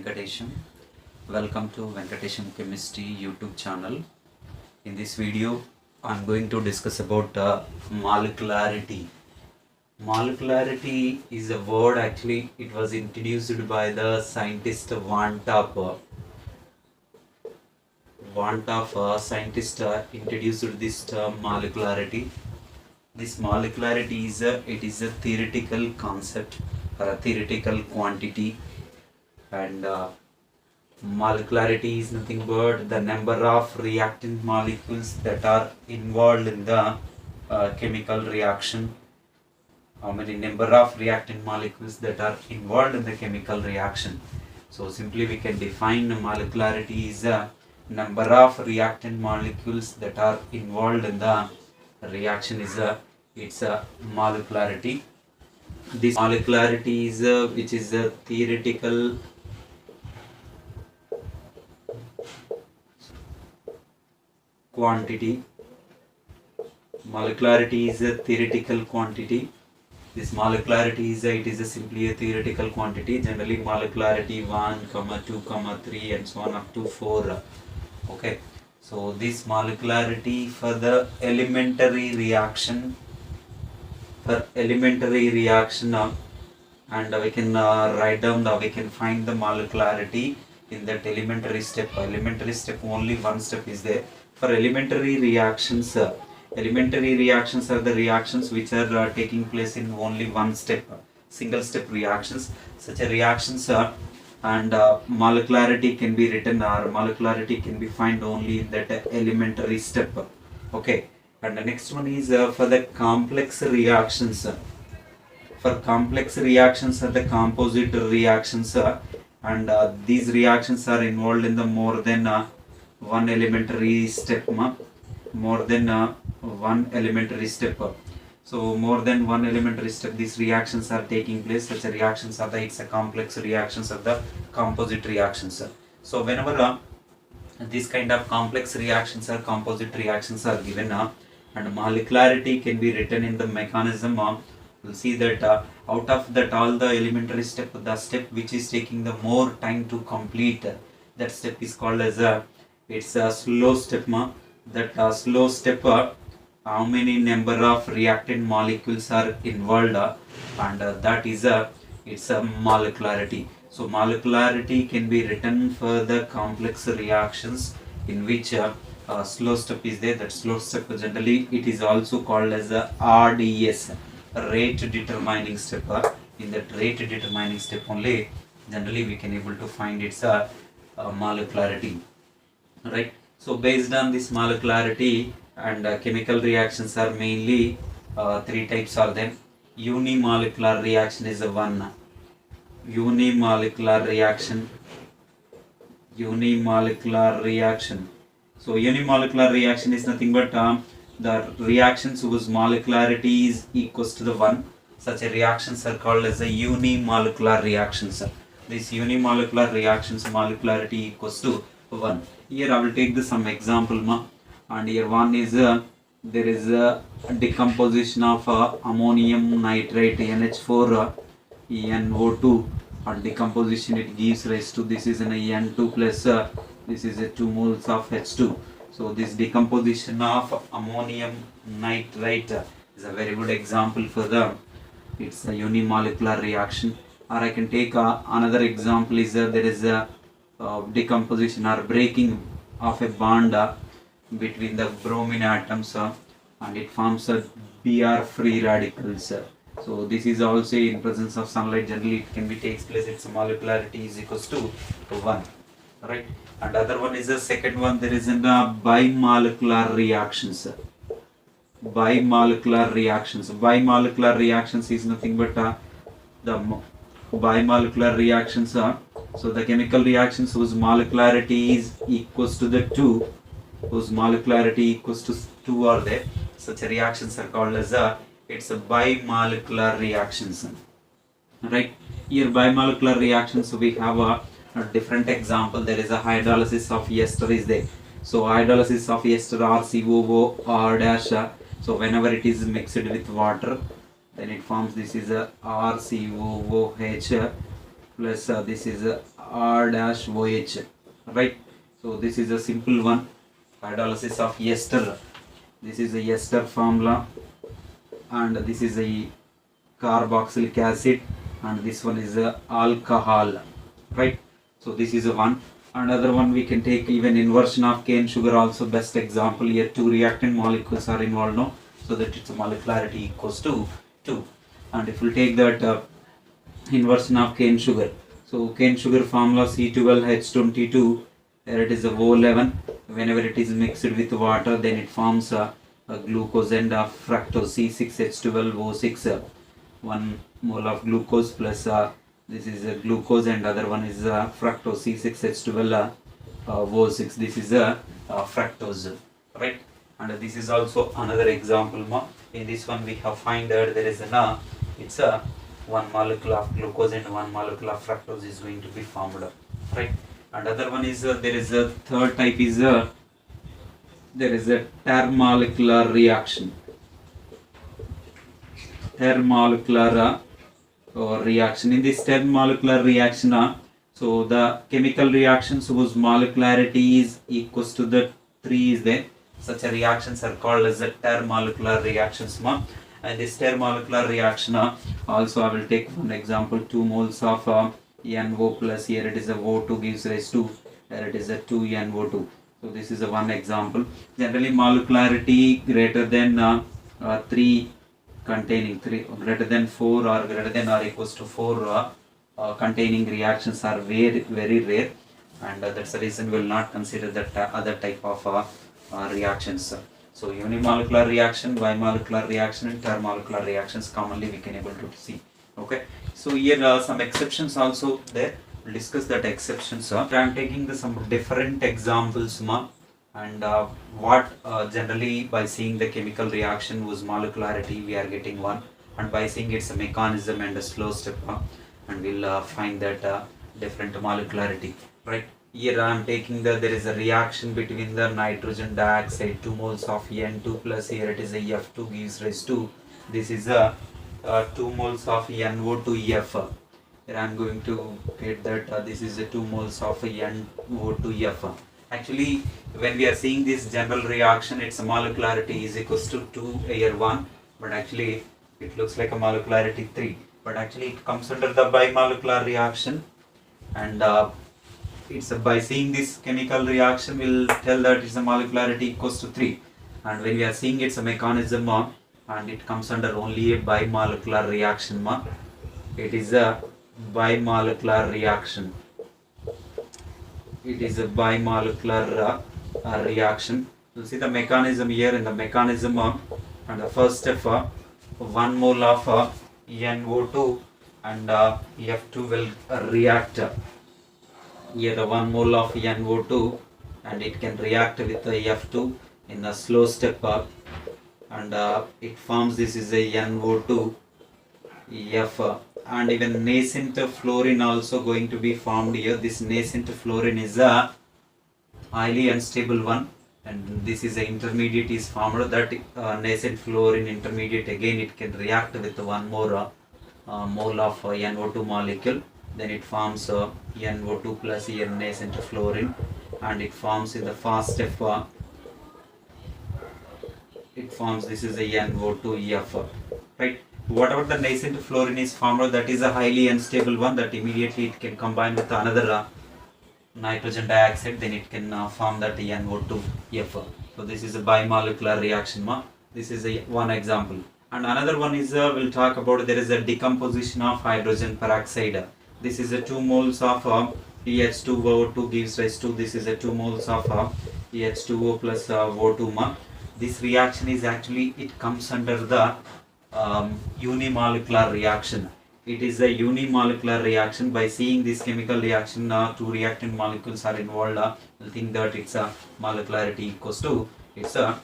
Venkatesham. Welcome to Venkatesham Chemistry YouTube channel. In this video, I'm going to discuss about molecularity. Molecularity is a word, actually it was introduced by the scientist Van Top. Scientist introduced this term molecularity. This molecularity is a theoretical concept or a theoretical quantity, and molecularity is nothing but the number of reactant molecules that are involved in the chemical reaction. How many number of reactant molecules that are involved in the chemical reaction. So simply we can define molecularity is a number of reactant molecules that are involved in the reaction it's a molecularity. This molecularity is which is a theoretical quantity. Molecularity is a theoretical quantity. This molecularity is simply a theoretical quantity. Generally molecularity 1, 2, 3 and so on up to 4. Okay. So this molecularity for the elementary reaction, and we can write down we can find the molecularity in that elementary step. Only one step is there. For elementary reactions are the reactions which are taking place in only one step, single step reactions. Such a reactions and molecularity can be written, or molecularity can be found only in that elementary step. Okay. And the next one is for the complex reactions. For complex reactions are the composite reactions, and these reactions are involved in the more than one elementary step. So more than one elementary step, these reactions are taking place. Such a reactions are it's a complex reactions of the composite reactions. So whenever these kind of complex reactions or composite reactions are given, and molecularity can be written in the mechanism. We'll see that out of that all the elementary step, the step which is taking the more time to complete, that step is called as it's a slow step. That slow step, how many number of reactant molecules are involved, and that is it's a molecularity. So molecularity can be written for the complex reactions in which slow step is there. That slow step generally it is also called as a RDS, rate determining step. In that rate determining step only generally we can able to find its molecularity, right? So based on this molecularity, and chemical reactions are mainly three types are there. Unimolecular reaction is one. Unimolecular reaction. So unimolecular reaction is nothing but the reactions whose molecularity is equals to the 1. Such a reactions are called as a unimolecular reactions. These unimolecular reactions molecularity equals to 1. Here I will take some example, and here one is there is a decomposition of ammonium nitrate NH4 NO2, and decomposition it gives rise to this is an N2 plus this is a 2 moles of H2. So this decomposition of ammonium nitrate is a very good example for the it's a unimolecular reaction. Or I can take another example is there is a decomposition or breaking of a bond between the bromine atoms, and it forms a Br free radicals. So this is also in presence of sunlight. Generally it can be takes place. Its molecularity is equals to 1, right? And other one is the second one. There is a bimolecular reactions. Bimolecular reactions is nothing but the bimolecular reactions are so the chemical reactions whose molecularity is equals to the 2, whose molecularity equals to 2 are there. Such reactions are called as it's a bimolecular reactions, right? Here bimolecular reactions we have a different example. There is a hydrolysis of ester is there. So hydrolysis of ester RCOO R dash. So whenever it is mixed with water, then it forms this is a RCOOH plus this is a R dash OH, right? So this is a simple one, hydrolysis of ester. This is a ester formula, and this is a carboxylic acid, and this one is a alcohol, right? So this is a one. Another one we can take even inversion of cane sugar, also best example. Here two reactant molecules are involved now, so that its molecularity equals to 2. And if we take that inversion of cane sugar, so cane sugar formula C12H22, there it is a O11. Whenever it is mixed with water, then it forms a glucose and a fructose C6H12O6. 1 mole of glucose plus this is a glucose, and other one is fructose C6H12O6. This is a fructose, right? And this is also another example. In this one we have find that there is a it's a 1 molecule of glucose and 1 molecule of fructose is going to be formed, right? And other one is there is a third type is there is a thermolecular reaction. Thermolecular reaction. In this thermolecular reaction, so the chemical reactions whose molecularity is equals to the 3 is there. Such a reactions are called as a thermolecular reactions. And this thermolecular reaction, also I will take one example. 2 moles of NO plus, here it is a O2 gives rise to, here it is a 2 NO2. So this is a one example. Generally molecularity greater than 3 containing 3 greater than 4 or greater than or equals to 4 containing reactions are very rare, and that's the reason we will not consider that other type of reactions. So unimolecular reaction, bimolecular reaction, and thermolecular reactions commonly we can able to see. Okay, so here some exceptions also there. We'll discuss that exceptions. I am taking some different examples, and what generally by seeing the chemical reaction whose molecularity we are getting one, and by seeing its mechanism and a slow step, and we'll find that different molecularity, right? Here I am taking there is a reaction between the nitrogen dioxide, 2 moles of N2 plus, here it is a F2 gives rise to, this is a 2 moles of NO2F. Here I am going to get that this is a 2 moles of NO2F. Actually, when we are seeing this general reaction, its molecularity is equals to 2 here 1, but actually it looks like a molecularity 3. But actually it comes under the bimolecular reaction, and it's by seeing this chemical reaction we'll tell that it's a molecularity equals to 3. And when we are seeing its a mechanism, and it comes under only a bimolecular reaction, it is a bimolecular reaction. It is a bimolecular reaction. You'll see the mechanism here. In the mechanism, and the first step, 1 mole of NO2 and F2 will react. Here the 1 mole of NO2, and it can react with the F2 in a slow step, and it forms, this is a NO2 F, and even nascent fluorine also going to be formed here. This nascent fluorine is a highly unstable one, and this is a intermediate is formed. That nascent fluorine intermediate, again it can react with 1 more mole of NO2 molecule, then it forms NO2 plus here nascent fluorine, and it forms in the fast step, it forms, this is a NO2F, right? Whatever the nascent fluorine is formed, that is a highly unstable one, that immediately it can combine with another nitrogen dioxide, then it can form that NO2F. So this is a bimolecular reaction. This is a one example. And another one is we'll talk about, there is a decomposition of hydrogen peroxide. This is a 2 moles of PH2O2 gives rise to, this is a 2 moles of PH2O plus O2. This reaction is actually, it comes under the unimolecular reaction. It is a unimolecular reaction. By seeing this chemical reaction, 2 reactant molecules are involved. We'll think that it's a molecularity equals to, it's a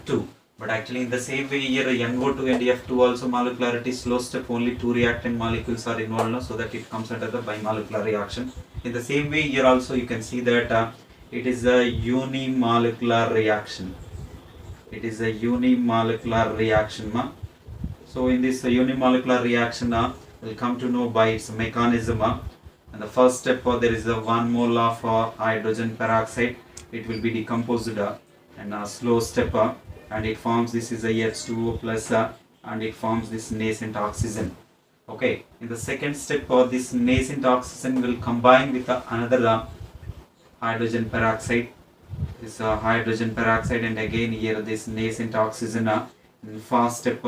2. But actually in the same way here, NO2 and F2 also molecularity slow step, only 2 reactant molecules are involved, so that it comes under the bimolecular reaction. In the same way here also you can see that it is a unimolecular reaction. It is a unimolecular reaction. So in this unimolecular reaction, we'll come to know by its mechanism. And the first step, there is a 1 mole of hydrogen peroxide. It will be decomposed and a slow step, and it forms this is a H2O plus, and it forms this nascent oxygen. Okay, in the second step, this nascent oxygen will combine with another hydrogen peroxide. This hydrogen peroxide, and again here this nascent oxygen in fast step.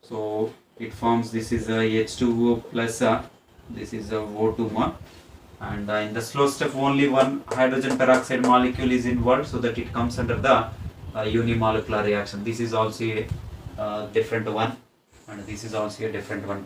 So it forms this is a H2O plus, this is a O2 and in the slow step only one hydrogen peroxide molecule is involved, so that it comes under the unimolecular reaction. This is also a different one, and this is also a different one.